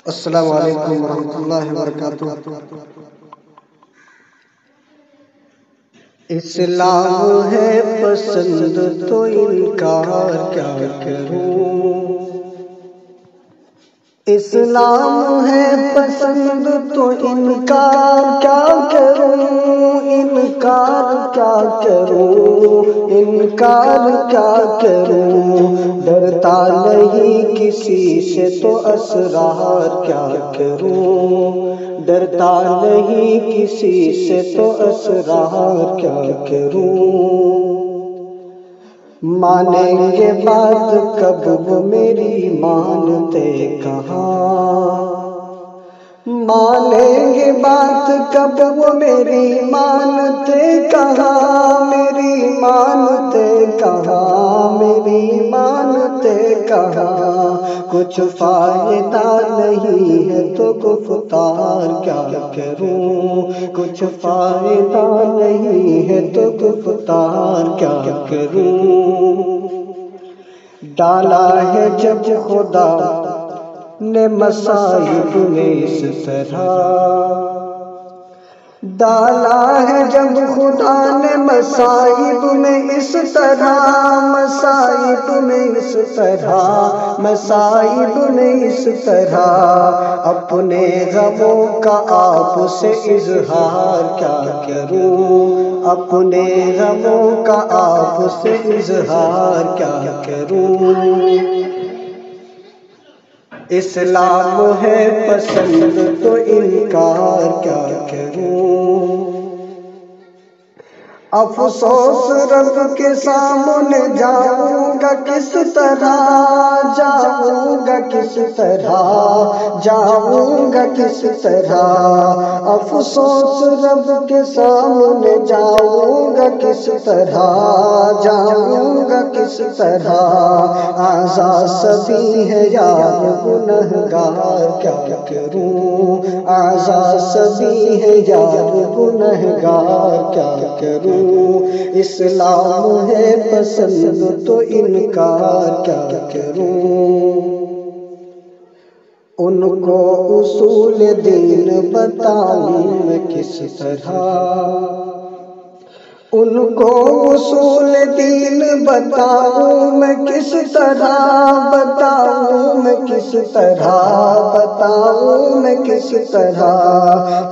السلام علیکم ورحمۃ اللہ وبرکاتہ۔ اسلام ہے پسند تو انکار کیا کروں، اسلام ہے پسند تو انکار کیا کروں، انکار کیا کروں، انکار کیا کروں، ڈرتا نہیں کسی سے تو اسرار کیا کروں، ڈرتا نہیں کسی سے تو اسرار کیا کروں۔ مانیں گے بات کب وہ میری مانتے کہاں، مانیں گے بات کب وہ میری مانتے کہاں، میری مانتے کہاں، میری مانتے کہاں، کچھ فائدہ نہیں ہے تو گفتار کیا کروں، کچھ فائدہ نہیں ہے تو گفتار کیا کروں۔ ڈالا ہے جب خدا نے مصائب میں اس طرح، ڈالا ہے جب خدا نے مصائب میں اس طرح، مصائب میں اس طرح، مصائب میں اس طرح، اپنے غموں کا آپ سے اظہار کیا کروں، اپنے غموں کا آپ سے اظہار کیا کروں۔ اسلام ہے پسند تو انکار کیا کروں، افسوس رب کے سامنے جاؤں گا کس طرح، جاؤں گا کس طرح، جاؤں گا کس طرح، افسوس رب کے سامنے جاؤں گا کس طرح، جاؤں گا کس طرح، آزاد سبھی ہے یار گنہگار کیا کروں، آزاد سبھی ہے یار گنہگار کیا کروں۔ اسلام ہے پسند تو انکار کیا کروں۔ ان کو اصول دین بتاؤں میں کس طرح، ان کو اصول دین بتاؤں میں کس طرح، بتاؤں میں کس طرح، بتاؤں میں کس طرح،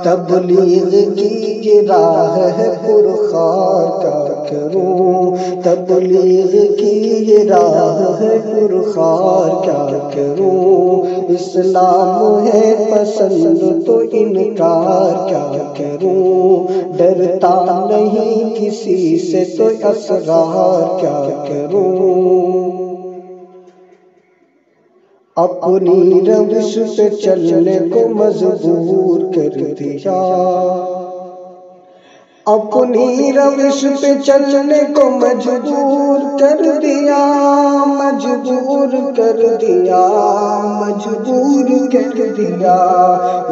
تبلیغ کی یہ راہ ہے پرخار کیا کروں، تبلیغ کی یہ راہ ہے پرخار کیا کروں۔ اسلام ہے پسند تو انکار کیا کروں، ڈرتا نہیں کسی سے تو اسرار کیا کروں۔ اپنی روش پہ چلنے کو مجبور کر دیا، اپنی روش پہ چلنے کو مجبور کر دیا، مجبور کر دیا، مجبور کر دیا،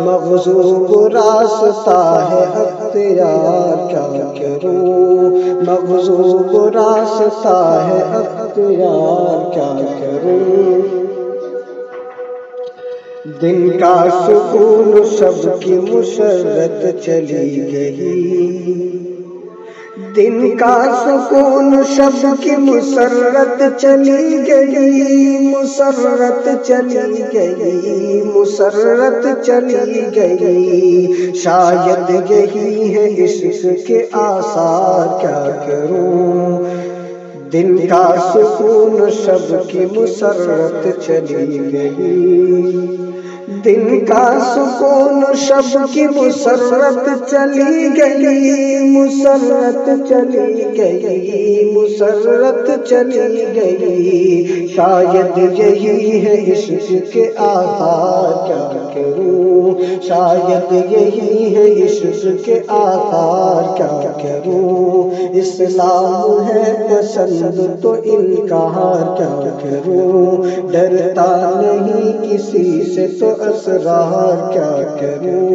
مغصوب راستہ ہے اختیار کیا کروں، مغصوب راستہ ہے اختیار کیا کروں۔ دن کا سکون شب کی مسرت چلی گئی، دن کا سکون شب کی مسرت چلی گئی، مسرت چلی گئی، مسرت چلی گئی، شاید یہی ہے عشق کے آثار کیا کروں۔ دن کا سکون شب کی مسرت چلی گئی، دن کا سکون شب کی مسرت چلی گئی، مسرت چلی گئی، مسرت چلی گئی، شاید یہی ہے عشق کے آثار کیا کروں، شاید یہی ہے عشق کے آثار کیا کروں۔ اسلام ہے پسند تو انکار کیا کروں، ڈرتا نہیں کسی سے تو اسرار کیا کروں۔